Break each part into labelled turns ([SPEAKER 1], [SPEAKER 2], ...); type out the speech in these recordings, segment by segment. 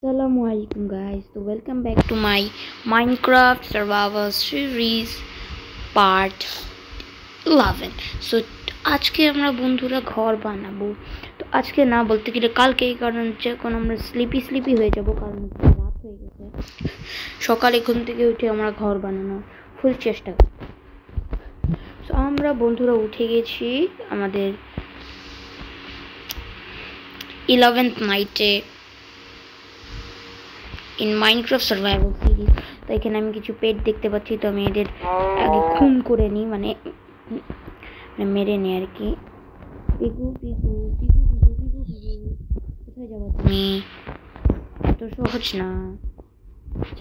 [SPEAKER 1] Assalamualaikum guys, so welcome back to my Minecraft Survival Series Part 11. So আজকে আমরা বন্ধুরা ঘর বানাবো। তো আজকে না বলতে গেলে কালকে, কারণ যখন আমরা স্লিপি হয়ে যাব, কারণ রাত হয়ে গেছে। সকালে ঘুম থেকে উঠে আমরা ঘর বানানো ফুল চেষ্টা করি। তো আমরা বন্ধুরা উঠে গেছি আমাদের 11th নাইটে ইন মাইনক্রাফট সার্ভাইভাল সিরিজ। তো এখানে আমি কিছু পেট দেখতে পাচ্ছি, তো আমি এদের আগে খুন করে নিই, মানে মেরে নিই আর কি। Pigou Pigou Pigou Pigou Pigou Pigou, কোথায় যাবো তুমি? এত সহজ না।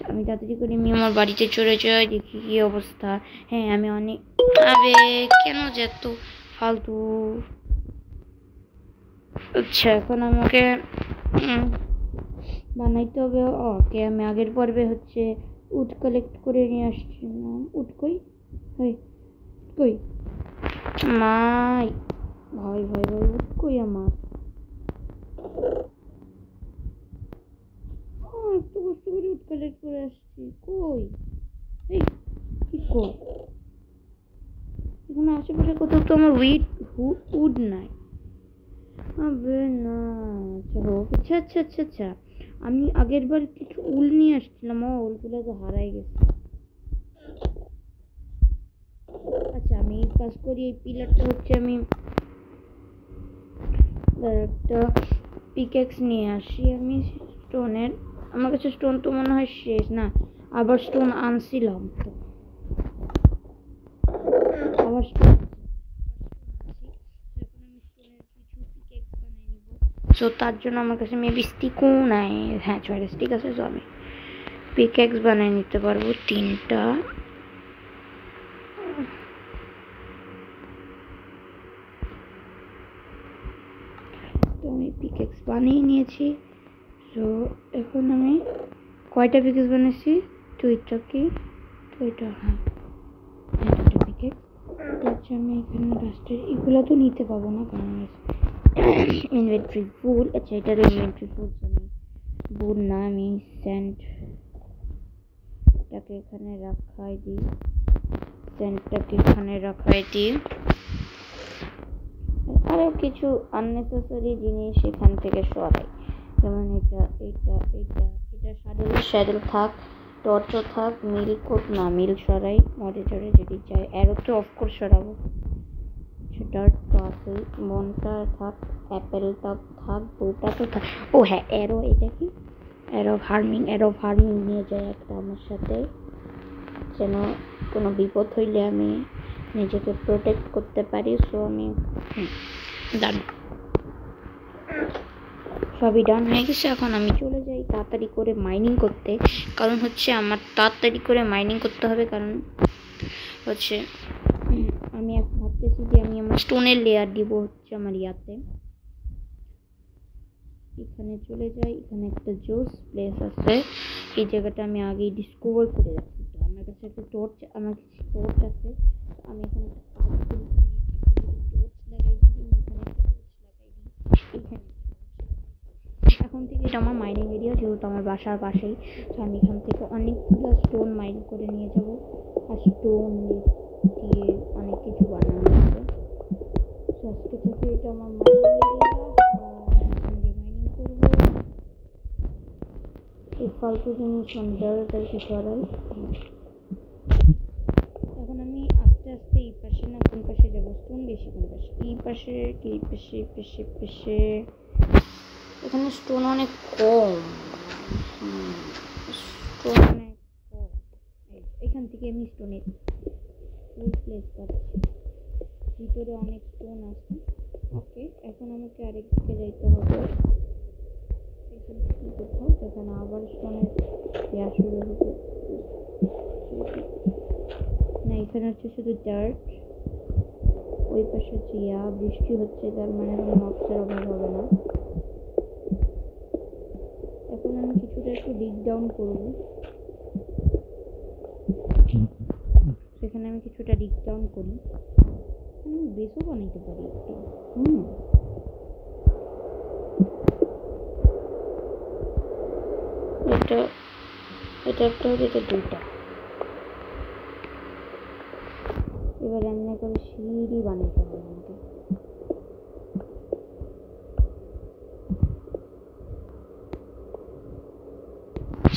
[SPEAKER 1] আমি তাড়াতাড়ি করে আমি আমার বাড়িতে চলে যাই, দেখি কি অবস্থা। হ্যাঁ, আমি অনেক আরে কেন যেত ফালতু। আচ্ছা, এখন আমাকে বানাইতে হবে। ওকে, আমি আগের পর্বে হচ্ছে উড কালেক্ট করে নিয়ে আসছিলাম। উড কই কই মাই ভাই ভাই ভাই, উড কই আমার? একটু কষ্ট করে উড কালেক্ট করে আসছি, কই? এই কি কই? এখানে আশেপাশে কোথাও তো আমার উড নাই। আবে না, চলো। আচ্ছা আচ্ছা আচ্ছা আচ্ছা, আমি আগের বার কিছু উল নিয়ে আসছিলাম, উলগুলো তো হারাই গেছে। আচ্ছা, আমি কাজ করি, এই পিলারটা হচ্ছে আমি একটা পিকেক্স নিয়ে আসি আমি স্টোনের। আমার কাছে স্টোন তো মনে হয় শেষ না, আবার স্টোন আনছিলাম তো, আবার স্টোন সো তার জন্য আমার কাছে মেবি স্টিকও নাই। হ্যাঁ, 6টা স্টিক আছে, তো আমি পিকেক্স বানিয়ে নিতে পারবো 3টা। তো আমি পিকেক্স বানিয়ে নিয়েছি। তো এখন আমি কয়টা পিকেক্স বানিয়েছি? দুইটা কি? দুইটা, হ্যাঁ, দুটো পিকেক্স। আচ্ছা, আমি এখানে লাস্টের এগুলো তো নিতে পাবো না, কারণ ইনভেন্টরি ফুল। আচ্ছা, এটারও ইনভেন্টরি ফুল। আমি বুট না, আমি স্যান্ডটাকে এখানে রাখাই দিই, আরও কিছু আননেসেসারি জিনিস এখান থেকে সরাই, যেমন এটা স্যাডেল থাক, টর্চও থাক, মিল সরাই, মরে যদি চাই। অ্যারো তো অফকোর্স সরাবো, ডার্ট তো আছে, মনটা থাক, অ্যাপেলটা থাক, বউটা তো থাক। ও হ্যাঁ, এটা কি অ্যারো ফার্মিং নিয়ে যায় একটা আমার সাথে, যেন কোনো বিপদ হইলে আমি নিজেকে প্রোটেক্ট করতে পারি। সো আমি ডান, সবই ডান হয়ে গেছে। এখন আমি চলে যাই তাড়াতাড়ি করে মাইনিং করতে, কারণ হচ্ছে আমার তাড়াতাড়ি করে মাইনিং করতে হবে, কারণ হচ্ছে আমি ভাবতেছি যে আমি আমার স্টোনের লেয়ার দিব হচ্ছে আমার ইয়াতে। এখানে চলে যাই, এখানে একটা জোস প্লেস আছে, এই জায়গাটা আমি আগেই ডিসকভার করে রাখছি। তো আমার কাছে একটা টর্চ আছে, আমি এখানে টর্চ লাগাই দিই, এখানে এখন থেকে এটা আমার মাইনিং এরিয়া, যেহেতু আমার বাসার পাশেই। তো আমি এখান থেকে অনেকগুলো স্টোন মাইন করে নিয়ে যাব, আর স্টোন দিয়ে অনেক কিছু বানানো হবে। আজকে থেকে এটা আমার মাইনিং এরিয়া, মাইনিং করবো। এই ফালতু জিনিস তাদেরকে সরাই। এখন আমি আস্তে আস্তে এই পাশে না কোন পাশে যাবো, স্টোন বেশি কোন পাশে, এই পাশে কি পেশে এখানে স্টোন অনেক কম, এখান থেকে আমি স্টোনের ফুল প্লেস পাচ্ছি, ভিতরে অনেক স্টোন আছে। ওকে, এখন আমাকে আরেক দিকে যাইতে হবে, এখানে কি কোথাও, যেখানে আবার স্টোনের দেওয়া শুরু হবে না। এখানে হচ্ছে শুধু ডার্ট, ওই পাশে হচ্ছে বৃষ্টি হচ্ছে, তার মানে কোনো মক্সের অভাব হবে না। এখন আমি কিছুটা একটু ডিগ ডাউন করবো, সেখানে আমি কিছুটা ডিগ ডাউন করি, আমি বেসও বানাইতে পারি একটু। এটা এটা একটা হবে, এটা দুইটা। এবার এমনি করে সিঁড়ি বানাইতে হবে আমাকে।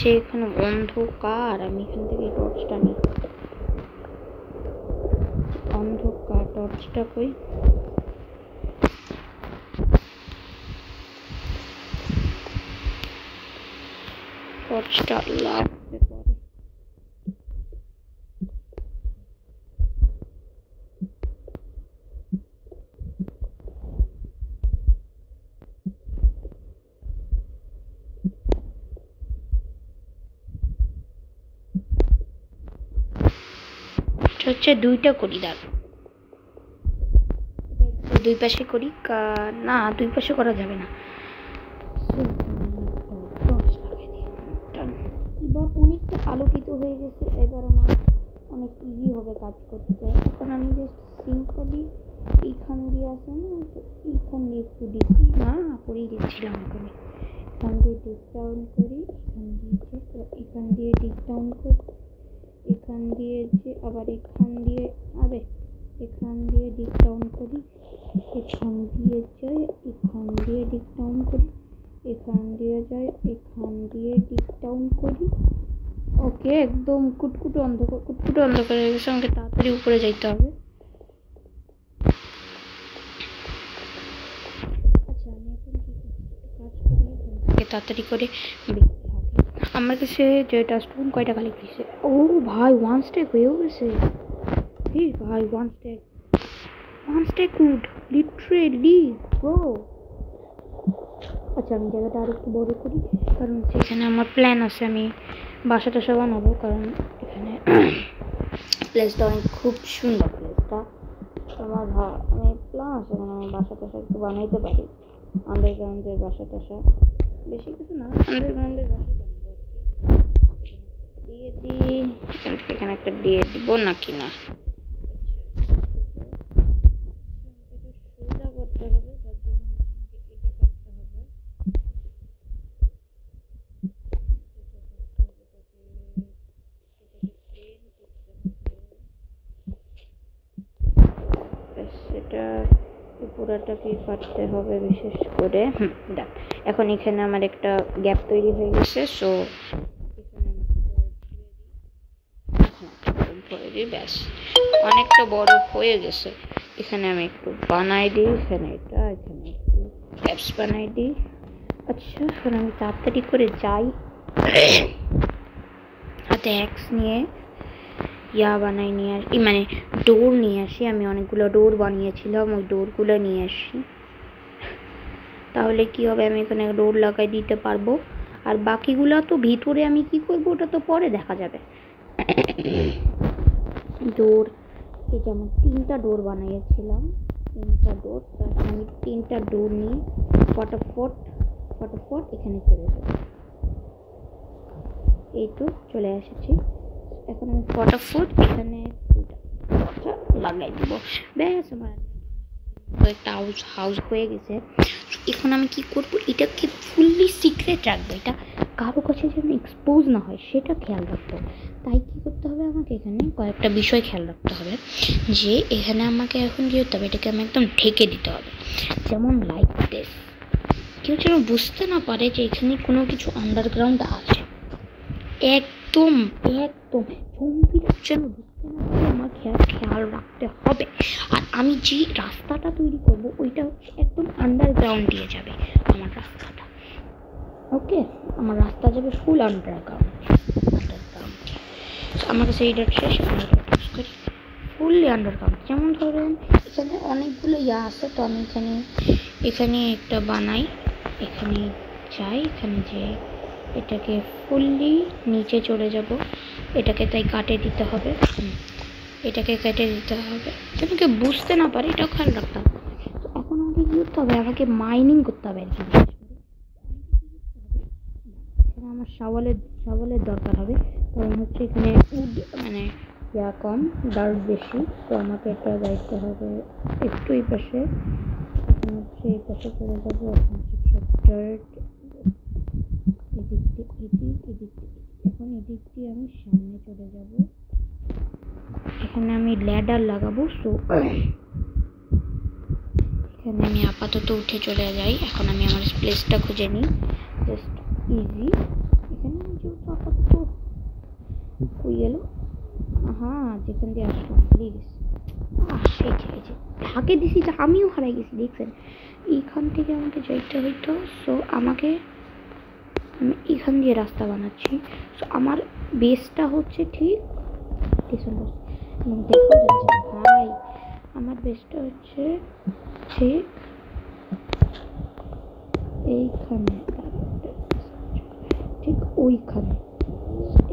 [SPEAKER 1] সেখানে অন্ধকার, আমি এখান থেকে টর্চটা নিই। অন্ধকার, টর্চটা কই? টর্চটা লাগবে পরে। হচ্ছে দুইটা করি, দাঁড় দুই পাশে করি। না, দুই পাশে করা যাবে না। এবার অনেকটা আলোকিত হয়ে গেছে, এবার আমার অনেক ইজি হবে কাজ করতে। এখন আমি জাস্ট সিম্পলি এইখান দিয়ে আসে না, তো এইখান দিয়ে একটু ডিপ না করেই দিচ্ছিলাম। এখান দিয়ে ডিপ ডাউন করি, এখান দিয়ে ডিপ ডাউন করি, এখান দিয়ে যে আবার এখান দিয়ে এখান দিয়ে ডিপ ডাউন করি, এখান দিয়ে যাই, এখান দিয়ে ডিপ ডাউন করি, এখান দিয়ে যাই, এখান দিয়ে ডিপ ডাউন করি। ওকে, একদম কুটকুটে অন্ধকার হয়ে গেছে, আমাকে তাড়াতাড়ি উপরে যাইতে হবে। আচ্ছা, আমি এখন কি কাজ করি, তাড়াতাড়ি করে আমার কাছে যেটা স্টোন কয়টা খালি দিয়েছে। ও ভাই, ওয়ান স্টেক হয়েও গেছে। ভাই, one steak would literally bro. আচ্ছা, আমি জায়গাটা আর একটু বড় করি, কারণ সেখানে আমার প্ল্যান আছে, আমি বাসা টাসা বানাবো। কারণ এখানে প্লেসটা অনেক খুব সুন্দর। প্লেসটা আমার আমি প্ল্যান আছে, মানে আমি বাসা টাসা একটু বানাইতে পারি। আন্ডারগ্রাউন্ডের বাসা টাসা, বেশি কিছু না, আন্ডারগ্রাউন্ডের বাসা বানাবো দিয়ে দিই। এখানে একটা দিয়ে দিব নাকি না, সোজা করতে হবে, তার জন্য এটা করতে হবে। সেটা পুরাটাকে কাটতে হবে বিশেষ করে। দেখ, এখন এখানে আমার একটা গ্যাপ তৈরি হয়ে গেছে, সো ব্যাস অনেকটা বড় হয়ে গেছে। এখানে আমি একটু বানাই দিই, এখানে এখানে একটু গ্যাপস বানাই দিই। আচ্ছা, এখন আমি তাড়াতাড়ি করে যাই, হাতে অ্যাক্স নিয়ে বানাই নিয়ে আসি, মানে ডোর নিয়ে আসি। আমি অনেকগুলো ডোর বানিয়েছিলাম, ওই ডোরগুলো নিয়ে আসি। তাহলে কি হবে, আমি এখানে ডোর লাগাই দিতে পারবো। আর বাকিগুলো তো ভিতরে আমি কি করবো, ওটা তো পরে দেখা যাবে। ডোর, এই যে আমার 3টা ডোর বানিয়েছিলাম, 3টা ডোর। তারপর আমি 3টা ডোর নিয়ে ফটাফট এখানে চলে যাবো। এই তো চলে এসেছি। এখন আমি ফটাফট এখানে লাগাই দিব, ব্যাস আমার একটা হাউস হয়ে গেছে। এখন আমি কি করব, এটাকে ফুললি সিক্রেট রাখবো, এটা কারো কাছে যেন এক্সপোজ না হয় সেটা খেয়াল রাখবো। তাই কি করতে হবে, আমাকে এখানে কয়েকটা বিষয় খেয়াল রাখতে হবে। যে এখানে আমাকে এখন কি করতে হবে, এটাকে আমি একদম ঢেকে দিতে হবে, যেমন লাইক দিস। কেউ যেন বুঝতে না পারে যে এখানে কোনো কিছু আন্ডারগ্রাউন্ড আছে। একদম জম্বিরা যেন বুঝতে না পারে, আমার খেয়াল রাখতে হবে। আর আমি যে রাস্তাটা তৈরি করব, ওইটা হচ্ছে একদম আন্ডারগ্রাউন্ড দিয়ে যাবে আমার রাস্তাটা। ওকে, আমার রাস্তা যাবে ফুল আন্ডারগ্রাউন্ড। আমার কাছে এইটা শেষ, আমি এটা চুজ করি ফুললি আন্ডারগ্রাউন্ড। যেমন ধরেন এখানে অনেকগুলো আছে, তো আমি এখানে একটা বানাই, এখানে যাই, এখানে যে এটাকে ফুললি নিচে চলে যাব, এটাকে তাই কেটে দিতে হবে, যেন কেউ বুঝতে না পারে, এটাও খেয়াল রাখতে হবে। তো এখন আমাকে কি করতে হবে, আমাকে মাইনিং করতে হবে আর কি। এখানে আমার শাওয়ালের দরকার হবে, কারণ হচ্ছে এখানে উড মানে কম, ডার্ক বেশি। তো আমাকে এটা যাইতে হবে একটু এই পাশে, এখন হচ্ছে এই পাশে চলে যাবো। এখন হচ্ছে ডার্ক, এখন এদিক দিয়ে আমি সামনে চলে যাব। এখানে আমি ল্যাডার লাগাবো। সো এখানে আমি আপাতত উঠে চলে যাই। এখন আমি আমার প্লেসটা খুঁজে নিই, জাস্ট ইজি। এখানে আমি যেহেতু আপাতত কই গেল, হ্যাঁ যেখান দিয়ে আসলাম প্লিজ, ঢাকে দিছি, আমিও হারাই গেছি দেখছেন। এইখান থেকে আমাকে যাইতে হইতো। সো আমি এখান দিয়ে রাস্তা বানাচ্ছি। সো আমার বেসটা হচ্ছে ঠিক দেখা যাচ্ছে ভাই, আমার বেসটা হচ্ছে ঠিক এইখানে, ঠিক ওইখানে।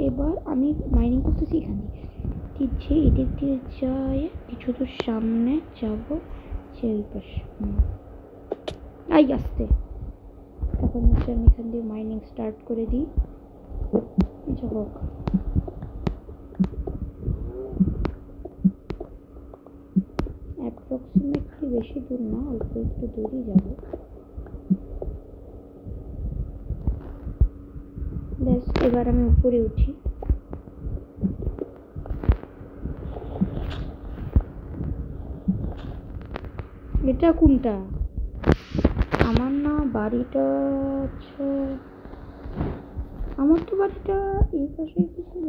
[SPEAKER 1] এবার আমি মাইনিং করতেছি এখানে, দিচ্ছি এদিক দিয়ে যাই, কিছু দূর সামনে যাব, সেই পাশে আসতে। এখন হচ্ছে আমি এখান দিয়ে মাইনিং স্টার্ট করে দিই। হোক, অ্যাপ্রক্সিমেটলি বেশি দূর না, অল্প একটু দূরই যাব। ব্যাস, এবার আমি উপরে উঠি। এটা কোনটা? আমার না বাড়িটা, আচ্ছা আমার তো বাড়িটা এই পাশেই কি ছিল,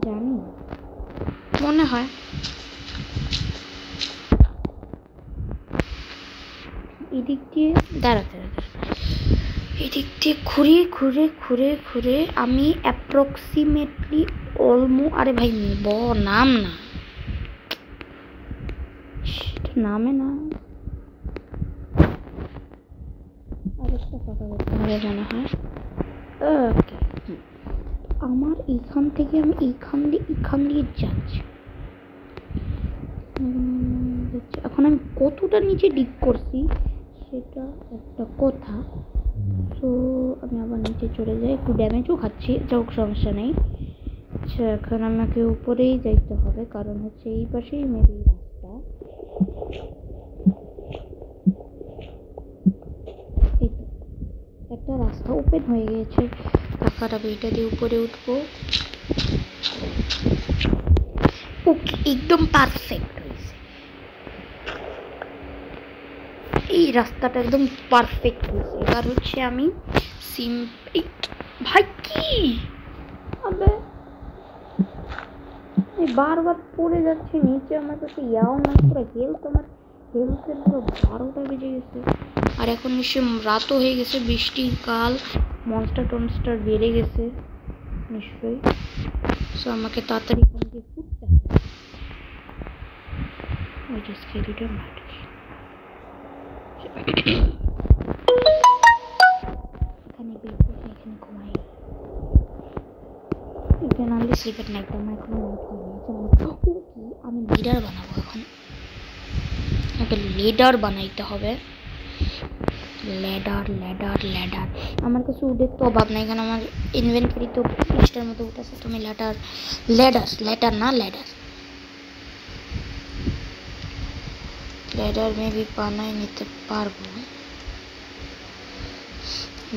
[SPEAKER 1] জানি মনে হয়। এদিক দিয়ে দাঁড়াতে এদিক দিয়ে ঘুরে ঘুরে ঘুরে ঘুরে আমি অ্যাপ্রক্সিমেটলি আরে ভাই নাম না, নামে না, আরেকটা কথা বলতে হবে মনে হয়। ওকে, আমার এইখান থেকে আমি এইখান দিয়ে যাচ্ছি। এখন আমি কতটা নিচে ডিগ করছি সেটা একটা কথা। তো আমি আবার নিচে চলে যাই, একটু ড্যামেজও খাচ্ছি, যাক সমস্যা নেই। আচ্ছা, এখন আমাকে উপরেই যাইতে হবে, কারণ হচ্ছে এই পাশেই মেবি রাস্তা। এই তো একটা রাস্তা ওপেন হয়ে গিয়েছে, টাকাটা এটা দিয়ে উপরে উঠবো। ওকে, একদম পারফেক্ট হয়েছে, এই রাস্তাটা একদম পারফেক্ট হয়েছে। এবার হচ্ছে আমি ভাই কি আবে বারবার পড়ে যাচ্ছে নিচে, আমার কাছে ইয়াও না, পুরো হেলথের পুরো 12টা বেজে গেছে। আর এখন নিশ্চয় রাতও হয়ে গেছে, বৃষ্টির কাল, মনস্টার বেড়ে গেছে নিশ্চয়ই। সো আমাকে তাড়াতাড়ি এখান দিয়ে ফুটতে হবে। ওইটা স্কেলিটন এখানে বের করে এখানে ঘুমাই, এখানে আনলে স্লিপের নাইট, আমার এখন আমি লিডার বানাবো। এখন আমাকে লিডার বানাইতে হবে, ল্যাডার। আমার কাছে উডের তো অভাব নাই, কারণ আমার ইনভেন্টরি তো 20টার মতো উঠ আছে। তুমি ল্যাডার মেবি বানাই নিতে পারবো।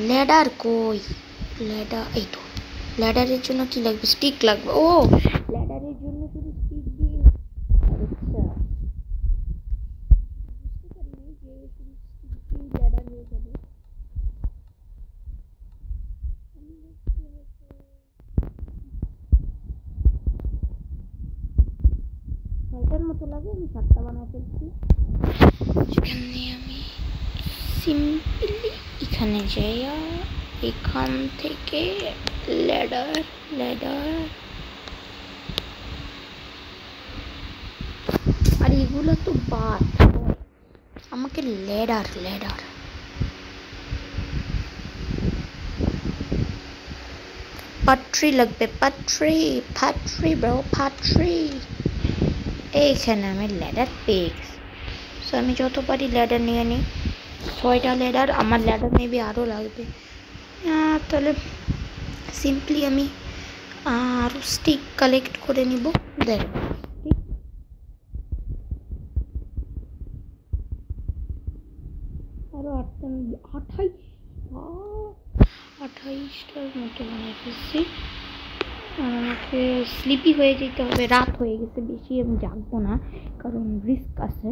[SPEAKER 1] ল্যাডার কই? ল্যাডার এই তো। ল্যাডারের জন্য কি লাগবে? স্টিক লাগবে। ও, ল্যাডারের জন্য শুধু স্টিক দিয়ে, আচ্ছা বুঝতে পারি নাই যে শুধু স্টিক দিয়ে ল্যাডার হয়ে যাবে। ছয়টার মতো লাগে, আমি 7টা বানাই ফেলছি। এখানে আমি সিম্পলি এখানে যাইয়া এখান থেকে ল্যাডার আর এগুলো তো বাদ, আমাকে ল্যাডার পাট্রি লাগবে, পাট্রি ব্রো, এইখানে আমি ল্যাডার পেয়ে গেছি। সো আমি যত পারি ল্যাডার নিয়ে নিই, 6টা ল্যাডার। আমার ল্যাডার মেবি আরও লাগবে, তাহলে সিম্পলি আমি আরও স্টিক কালেক্ট করে নিব। দেখ আরো 28টার মতো বানাই ফেলছি। আমাকে স্লিপি হয়ে যেতে হবে, রাত হয়ে গেছে, বেশি আমি জাগবো না কারণ রিস্ক আছে।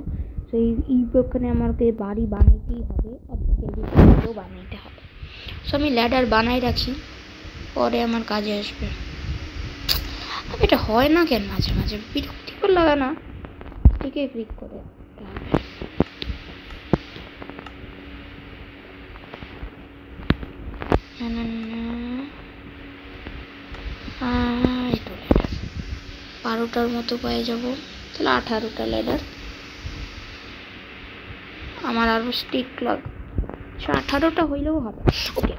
[SPEAKER 1] তো এই ওখানে আমাকে বাড়ি বানাইতেই হবে, অর্ধেকের বেশি বানাইতে হবে। সো আমি ল্যাডার বানাই রাখি, পরে আমার কাজে আসবে। এটা হয় না কেন মাঝে মাঝে, বিরক্তিকর লাগে না? ঠিকই ক্লিক করে না 12টার মতো পেয়ে যাব, তাহলে 18টা ল্যাডার। আমার আরো স্টিক লাগবে, 18টা হইলেও হবে। ওকে,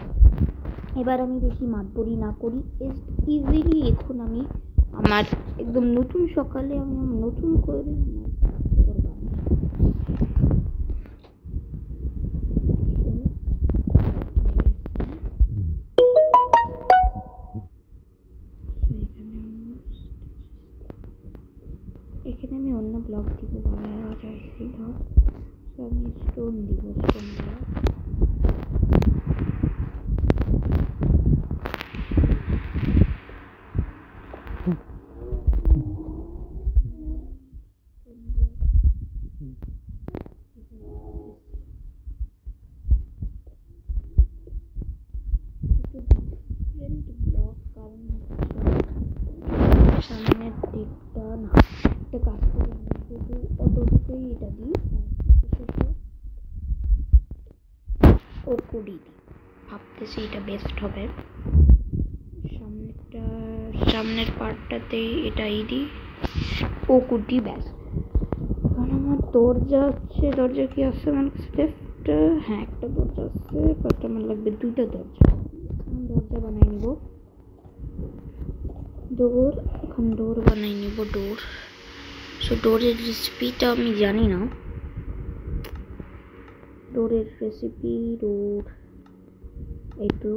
[SPEAKER 1] এবার আমি বেশি মাতবরি না করি, ইজিলি এখন আমি আমার একদম নতুন সকালে আমি নতুন করে এখানে আমি অন্য ব্লক দিব, বানানো যাইছিল। আমি স্টোন দিব, স্টোন ব্লক। সামনের দিকটা না, একটা কাজ করে আমি শুধু অতটুকুই এটা দিই, ও কুড়ি দিই, ভাবতেছি এটা বেস্ট হবে। সামনের পার্টটাতেই এটাই দিই, ও কুটি ব্যাস। কারণ আমার দরজা আছে, দরজা কি আছে আমার কাছে? হ্যাঁ, একটা দরজা আছে, কয়েকটা আমার লাগবে, 2টা দরজা। দরজা বানাই নিব, এখন ডোর বানাই নিব, ডোর। সো ডোরের রেসিপিটা আমি জানি না, ডোরের রেসিপি। ডোর এই তো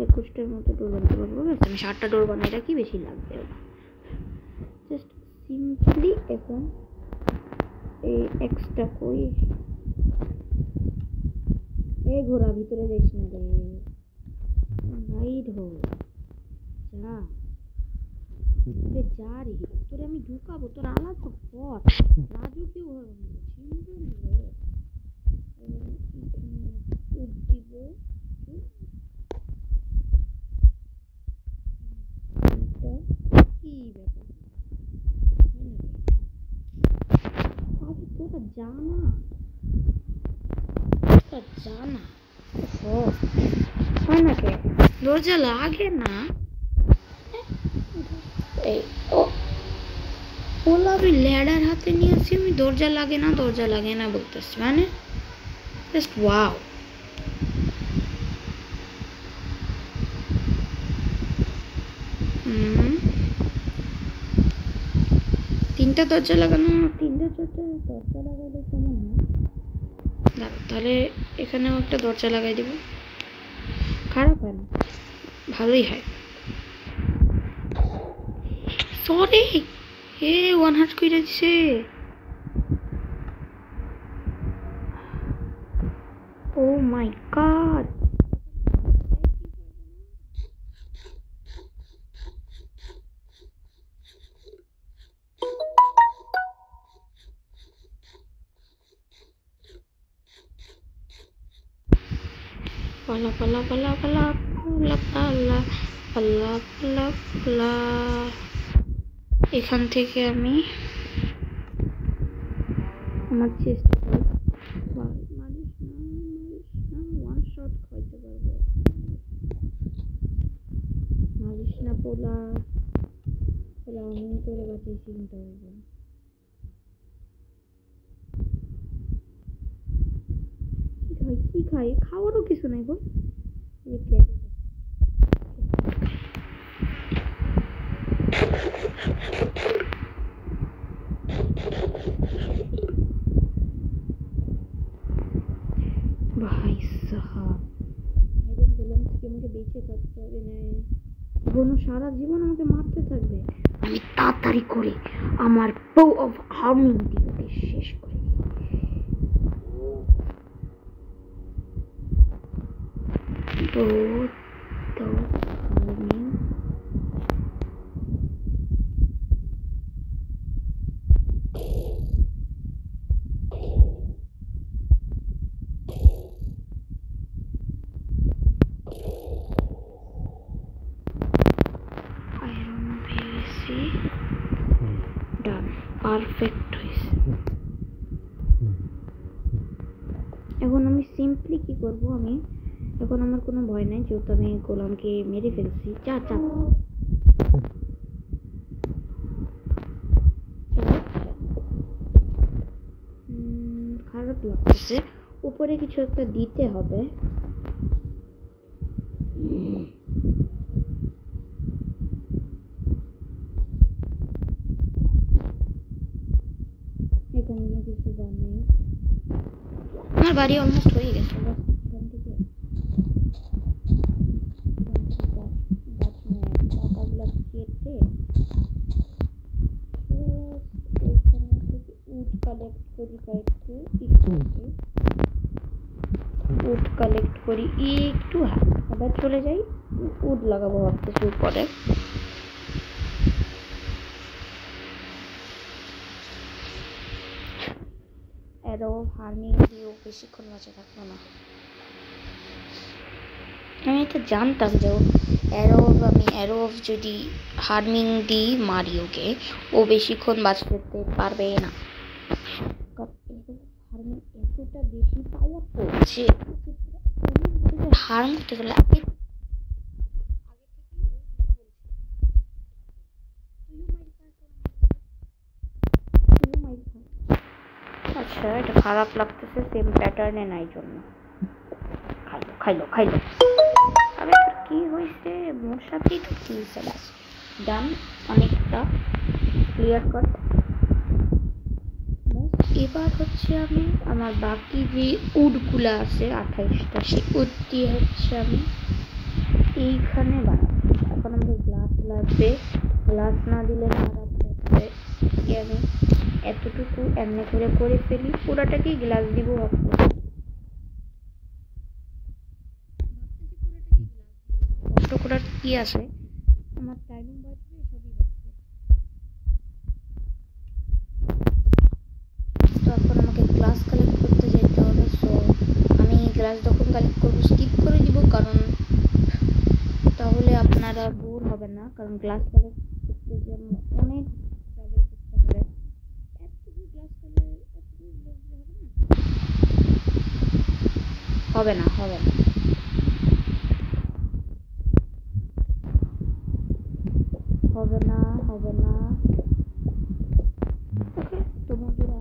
[SPEAKER 1] 21টার মতো ডোর বানাতে পারবো। আমি 7টা ডোর বানাই রাখি, বেশি লাগবে না। জাস্ট সিম্পলি এখন এই এক্সট্রা কই, এই ঘোড়া ভিতরে যাইস না রে, বাইর হো যা, যা রে, তোরে আমি ঢুকাবো, তোর আলাদা পথ, রাজকীয় ঘর বানাবো, চিন্তা নেই রে। দিব কি ব্যাপার, তোরা জানা হয় নাকি দরজা লাগে না? এই ওলা আমি ল্যাডার হাতে নিয়েছি, আমি দরজা লাগে না বলতেছি, মানে জাস্ট ওয়াও। তিনটা দরজা লাগানো, দরজা লাগালে কেমন হয়? তাহলে এখানেও একটা দরজা লাগাই দিব, খারাপ হয় না, ভালোই হয়। সরি, ওয়ান হার্ট করে দিছে। ও মাই গড, পালা পালা পালা পালা পালা পালা পালা পালা পালা। এখান থেকে আমি আমার চেষ্টা করি, ওয়ান শট খাইতে পারবো, মারিস না পোলা, আমি তোরে বাঁচিয়েছি কিন্তু কি খাই, খাওয়ারও কিছু নাই বল। ভাই সাহাব, বললাম থেকে আমাকে বেঁচে থাকতে হবে না, সারা জীবন আমাকে মারতে থাকবে। আমি তাড়াতাড়ি করে আমার বউ অফ হার্মিং দিয়ে শেষ করে both the harming iron PVC done perfect হয়েছে। এখন আমি সিম্পলি কি করব, আমি এখন আমার কোনো ভয় নাই, যেহেতু আমি গোলামকে মেরে ফেলছি। চা চা খারাপ লাগতেছে, উপরে কিছু একটা দিতে হবে। এখান দিয়ে কিছু বানাই, আমার বাড়ি অলমোস্ট হয়ে গেছে। এখান থেকে পাতাগুলো কেটে এখানে থেকে উড কালেক্ট করি, উড কালেক্ট করি একটু, আবার চলে যাই উড লাগাবো ভাবতেছি উপরে। অ্যারো হার্মিং দিয়েও বেশিক্ষণ বাঁচে থাকবো না। আমি এটা জানতাম যে আমি অ্যারো যদি হার্মিং দিই মারি ওকে, ও বেশিক্ষণ বাঁচতে পারবে না। হার্মিং এতটা বেশি পাওয়ার করছে, হার্ম করতে গেলে আচ্ছা এটা খারাপ লাগতেছে, সেম প্যাটার্নে নাই জন্য। খাইলো আরে কি হয়েছে মোর সাথেই তো কি হয়েছে। ব্যাস ডান, অনেকটা ক্লিয়ার কাট। এবার হচ্ছে আমি আমার বাকি যে উডগুলো আছে 28টা, সেই উড দিয়ে হচ্ছে আমি এইখানে বানাবো। এখন আমাদের গ্লাস লাগবে, গ্লাস না দিলে খারাপ লাগবে। আমি এতটুকু এমনি করে ফেলি, পুরাটাকেই গ্লাস দিব ভাবছি। কষ্ট করার কি আছে, আমার টাইমিং বাঁচবে, সবই বাঁচবে। তো এখন আমাকে গ্লাস কালেক্ট করতে যেতে হবে। সো আমি গ্লাস যখন কালেক্ট করবো স্কিপ করে দিব, কারণ তাহলে আপনারা বোর হবে না। কারণ গ্লাস কালেক্ট করতে যে অনেক ট্রাভেল করতে হবে। হবে না ওকে। তো বন্ধুরা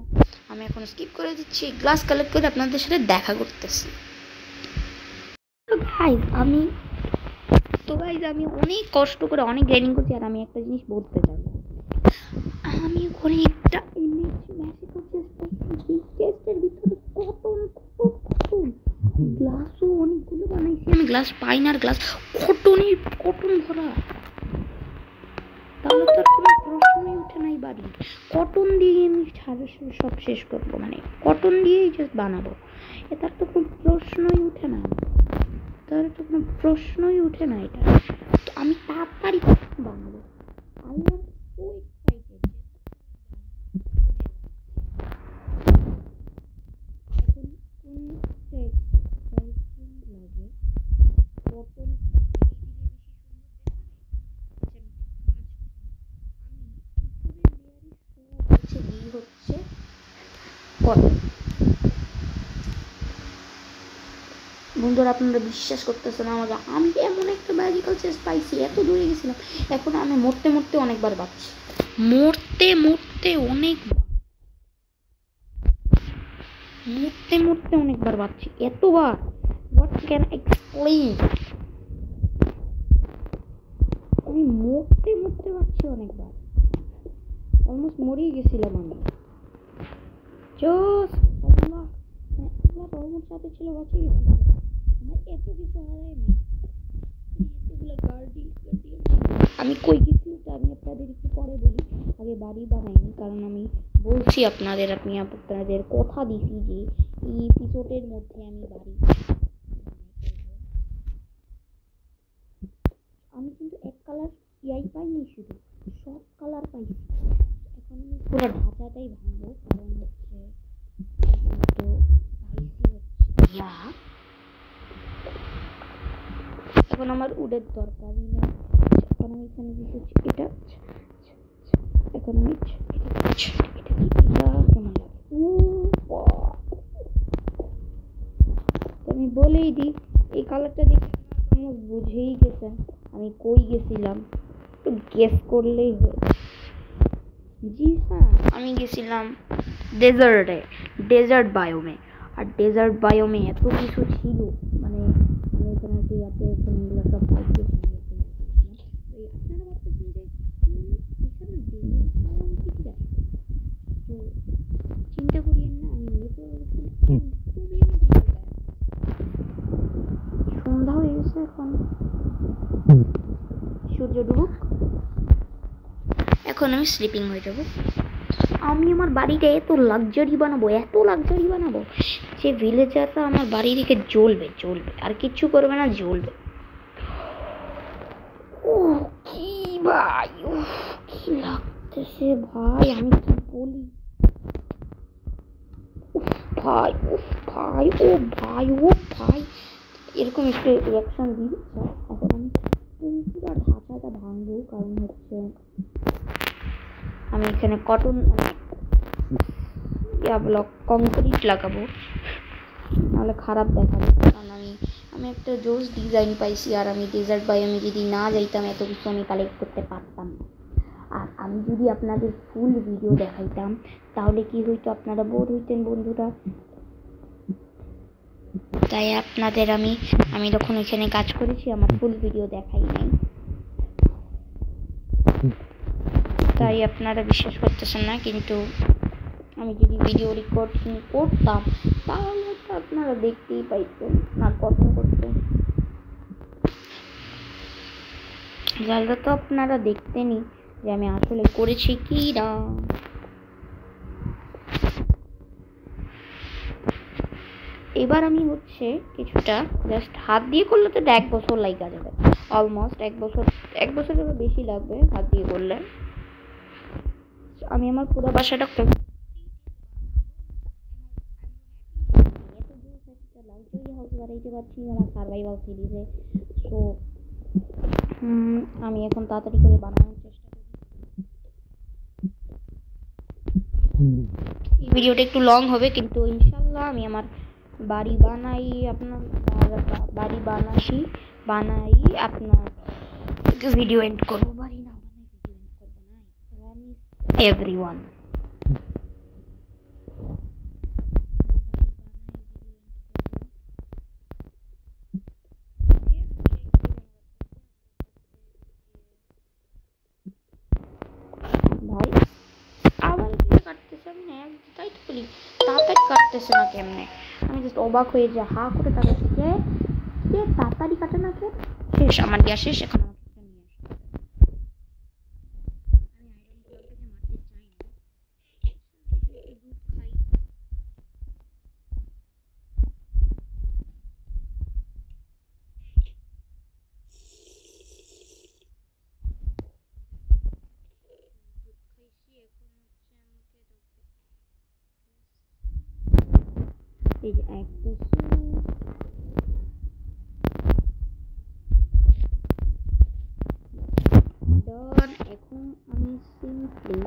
[SPEAKER 1] আমি এখন স্কিপ করে দিচ্ছি, গ্লাস কালেক্ট করে আপনাদের সাথে দেখা করতেছি। তো গাইজ আমি অনেক কষ্ট করে অনেক গ্রাইন্ডিং করছি। আর আমি একটা জিনিস বলতে চাই, আমি ওখানে একটা চেস্টের ভিতরে কটন গ্লাসও অনেকগুলো বানাইছি আমি, গ্লাস পাইন আর গ্লাস কটন ভরা। তাহলে তো কোনো প্রশ্নই উঠে নাই, বাড়ি কটন দিয়ে আমি সব শেষ করবো, মানে কটন দিয়েই জাস্ট বানাবো। এটার তো কোনো প্রশ্নই উঠে না, এটা তো আমি তাড়াতাড়ি বানাবো। I am so excited. এখন কোন লাগে কটন হচ্ছে কটন। বন্ধুরা আপনারা বিশ্বাস করতেছেন আমাকে, আমি এমন একটা ম্যাজিক্যাল চেস্ট পাইছি, এত দূরে গেছিলাম। এখন আমি মরতে অনেকবার বাঁচছি, মরতে অনেকবার বাঁচছি, এতবার হোয়াট ক্যান এক্সপ্লেইন। আমি মরতে বাঁচছি অনেকবার, অলমোস্ট মরেই গেছিলাম আমি। অলমোস্ট সাথে ছিল, বাঁচে গেছিলাম। আমার এত কিছু হারাই নাই, এতগুলো গার্ডি আমি কই গেছি আমি আপনাদের একটু পরে বলি। আগে বাড়ি বানাইনি, কারণ আমি বলছি আপনাদের কথা দিছি যে এই এপিসোডের মধ্যে আমি বাড়ি ইয়াই পাইনি, শুধু সব কালার পাইছি। এখন আমি পুরো ঢাঁচাটাই ভাঙবো, কারণ হচ্ছে তো পাইছি হচ্ছে ইয়া। এখন আমার উডের দরকারই নেই। এখন আমি এখানে দিচ্ছি এটা। এখন আমি এটা কি কেমন লাগে, আমি বলেই দিই, এই কালারটা দেখে আপনারা বুঝেই গেছেন আমি কই গেছিলাম, একটু গেস করলেই হয়। জি হ্যাঁ, আমি গেছিলাম ডেজার্ট বায়োমে। আর ডেজার্ট বায়োমে এত কিছু ছিল, মানে আমি এখানে ইয়াতে এগুলো সব পাইছি। আপনারা ভাবতেছেন যে এখানে তো চিন্তা করিয়েন না, আমি এমনিতে সন্ধ্যা হয়ে গেছে, এখন সূর্য ডুবুক, এখন আমি স্লিপিং হয়ে যাব। আমি আমার বাড়িটা এত লাক্সারি বানাবো যে ভিলেজাররা আমার বাড়ি দিকে জ্বলবে, আর কিচ্ছু করবে না, জ্বলবে। ও কি ভাই, কি লাগতেছে ভাই, আমি কি বলি ভাই, ভাই এরকম একটু রিয়াকশন দিই। এখন আমি পুরো ঢাঁচাটা ভাঙবো, কারণ হচ্ছে আমি এখানে কটন ব্লক কংক্রিট লাগাবো, নাহলে খারাপ দেখাবে। কারণ আমি একটা জোস ডিজাইন পাইছি, আর আমি ডেজার্ট বাই আমি যদি না যাইতাম এত কিছু আমি কালেক্ট করতে পারতাম না। আর আমি যদি আপনাদের ফুল ভিডিও দেখাইতাম তাহলে কি হইতো, আপনারা বোর হইতেন বন্ধুরা। তাই আপনাদের আমি যখন এখানে কাজ করেছি আমার ফুল ভিডিও দেখাই নাই, তাই আপনারা বিশ্বাস করতেছেন না। কিন্তু আমি যদি ভিডিও রেকর্ডিং করতাম তাহলে তো আপনারা দেখতেই পাইতেন আর কথা করতেন, তাহলে তো আপনারা দেখতেনই যে আমি আসলে করেছি কি না। এবার আমি হচ্ছে কিছুটা জাস্ট হাত দিয়ে করলে তো 1 বছর লাগা যাবে, অলমোস্ট 1 বছরের বেশি লাগবে হাত দিয়ে করলে। আমি আমার পুরো বাসাটা লাক্সারি হাউস বানাইতে পারছি আমার সার্ভাইভাল সিরিজে। সো আমি এখন তাড়াতাড়ি করে বানানোর চেষ্টা করি। এই ভিডিওটা একটু লং হবে, কিন্তু ইনশাল্লাহ আমি আমার বাড়ি বানাই আপনার ভিডিও এন্ড করবো। বাড়ি না বানাই ভিডিও এন্ড করবো না, এভরিওয়ান। ভাই আবার কাটতেছে, আমি তাই তো বলি তাড়াতাড়ি কাটতেছে না কেমনে, আমি জাস্ট অবাক হয়ে যা হা করে তাকাচ্ছি যে তাড়াতাড়ি কাটে না কে। শেষ, আমার গ্যাস শেষ, এখন এই যে একটা ডান। এখন আমি সিম্পলি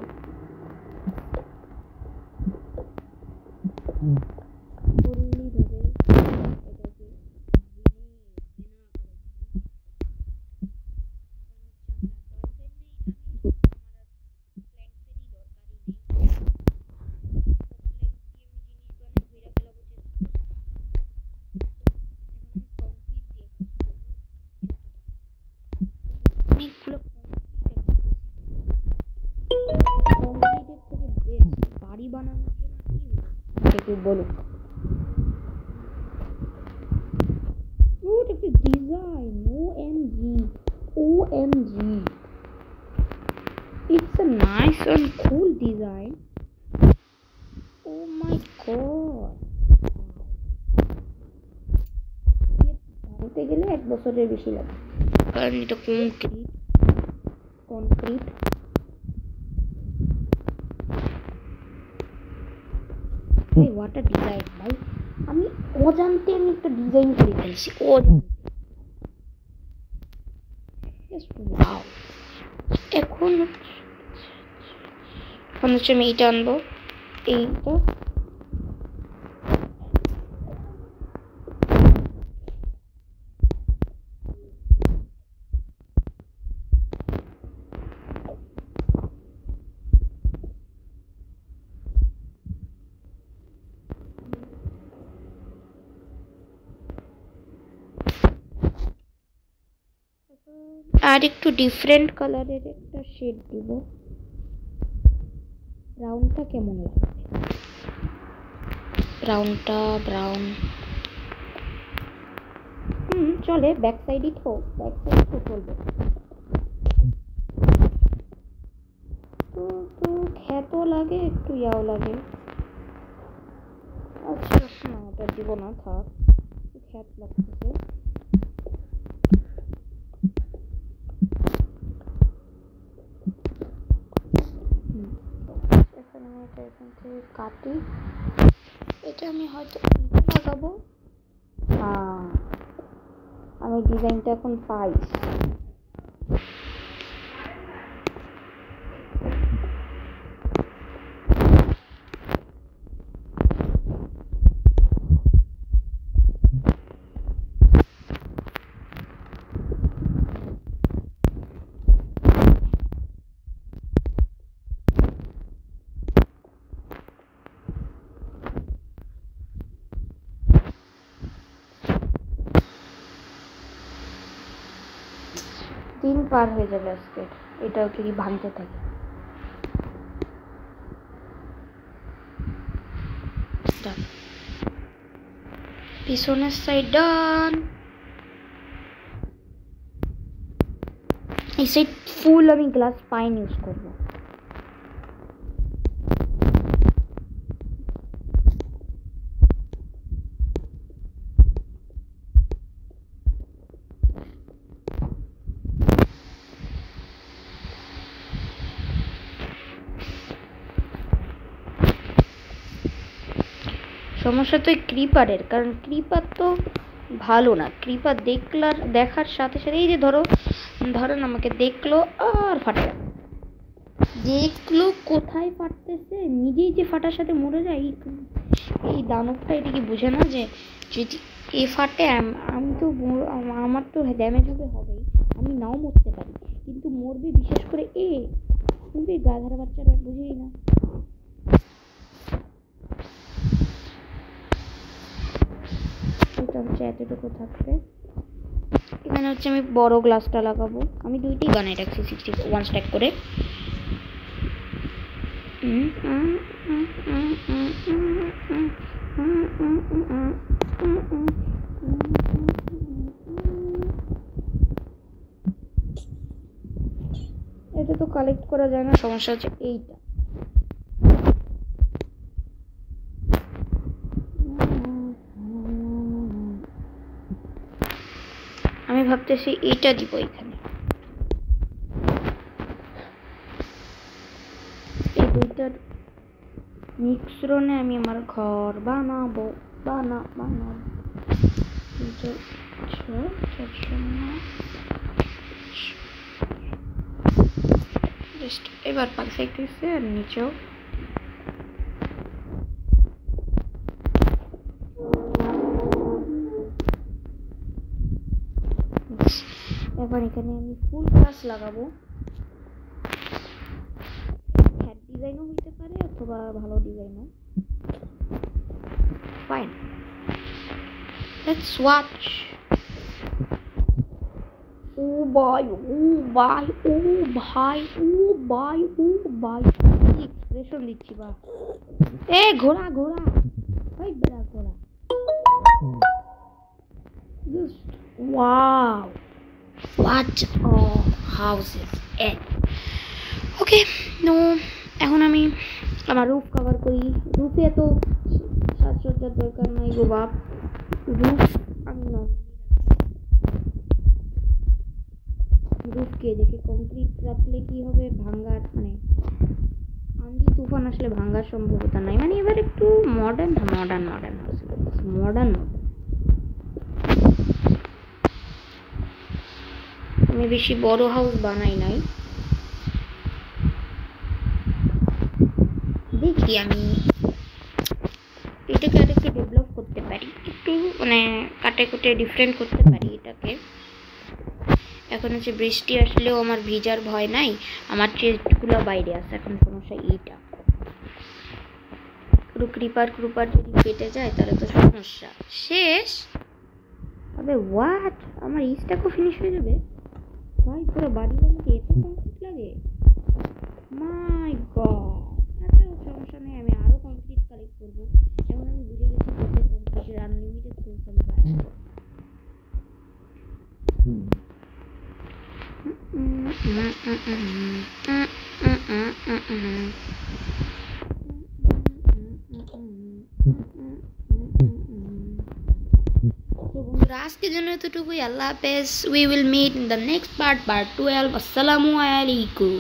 [SPEAKER 1] বাড়ি বানানোর জন্য কি বলুন, একটা design OMG, it's a nice and cool design. Oh my god, বানাতে গেলে 1 বছরের বেশি লাগে, কারণ এটা কংক্রিট। কনক্রিট। ভাই হোয়াট আ ডিজাইন ভাই, আমি অজান্তে আমি একটা ডিজাইন করে ফেলছি এখন হচ্ছে আমি এইটা আনবো, এইটা আর একটু ডিফারেন্ট কালারের একটা শেড দিব। ব্রাউনটা কেমন লাগবে? ব্রাউন চলে, ব্যাক সাইডই তো, ব্যাক সাইড তো চলবে। তো খ্যাত লাগে, একটু ইয়াও লাগে। আচ্ছা না, ওটা দিব না, থাক, খ্যাত লাগতেছে। এখান থেকে কাটি, এটা আমি হয়তো লাগাবো। আমি ডিজাইনটা এখন পাই। দিন পার হয়ে যাবে আজকে, এটাও কি ভাঙতে থাকে। পিছনের সাইড ডান, এই সাইড ফুল আমি গ্লাস পাইন ইউজ করবো। সমস্যা তো ক্রিপারের, কারণ ক্রিপার তো ভালো না। ক্রিপার দেখার সাথে সাথে, এই যে ধরেন আমাকে দেখলো আর ফাটে, দেখলো কোথায় ফাটতেছে, নিজেই যে ফাটার সাথে মরে যায়। এই দানবটা এটা কি বুঝে না যে যদি এ ফাটে আমি তো আমার তো ড্যামেজ হবেই, আমি নাও মরতে পারি, কিন্তু মরবে বিশেষ করে কিন্তু এই গাধার বাচ্চারা বুঝেই না। এটা হচ্ছে এতটুকু থাকবে। এখানে হচ্ছে আমি বড় গ্লাসটা লাগাবো। আমি দুইটি বানাই রাখছি 61 স্ট্যাক করে। এটা তো কালেক্ট করা যায় না, সমস্যা হচ্ছে এইটা। আমি ভাবতেছি এইটা দিব এখানে, এই দুইটার মিশ্রণে আমি আমার ঘর বানাবো। এবার পারফেক্ট হয়েছে। আর নিচেও এবার এখানে আমি ফুল গাছ লাগাবো। হ্যাট ডিজাইনও হইতে পারে অথবা ভালো ডিজাইনও। Fine, let's watch. ও ভাই এক্সপ্রেশন দিচ্ছি বা ঘোড়া ভাই, বেড়া ঘোড়া। Wow, what a house is it? Okay, no, এখন আমি আমার রুফ কভার করি। রুফে এত সাজসজ্জার দরকার নাই গো বাপ। রুফ আমি রুফকে দেখে কংক্রিট রাখলে কি হবে, ভাঙার মানে আন্ধি তুফান আসলে ভাঙার সম্ভাবনা নাই। মানে এবার একটু মডার্ন মডার্ন মডার্ন মডার্ন আমি বেশি বড় হাউস বানাই নাই, দেখি আমি এটাকে আর একটু ডেভেলপ করতে পারি, একটু মানে কাটে কুটে ডিফারেন্ট করতে পারি এটাকে। এখন হচ্ছে বৃষ্টি আসলেও আমার ভিজার ভয় নাই, আমার চেস্টগুলো বাইরে আছে। এখন সমস্যা এইটা, পুরো ক্রিপার যদি কেটে যায় তাহলে তো সমস্যা শেষ। তবে হোয়াট, আমার ইস্টাকও ফিনিশ হয়ে যাবে ভাই, পুরো বাড়ি বানাতে এত কমপ্লিট লাগে, মাই গড। আচ্ছা সমস্যা নেই, আমি আরো কমপ্লিট কালেক্ট করবো। এখন আমি বুঝে গেছি কোথায় কমপ্লিটের আনলিমিটেড সোর্স আমি পাবো। আজকের জন্য এতটুকুই, আল্লাহ হাফেজ। We will meet in the next part 12। আসসালামু আলাইকুম।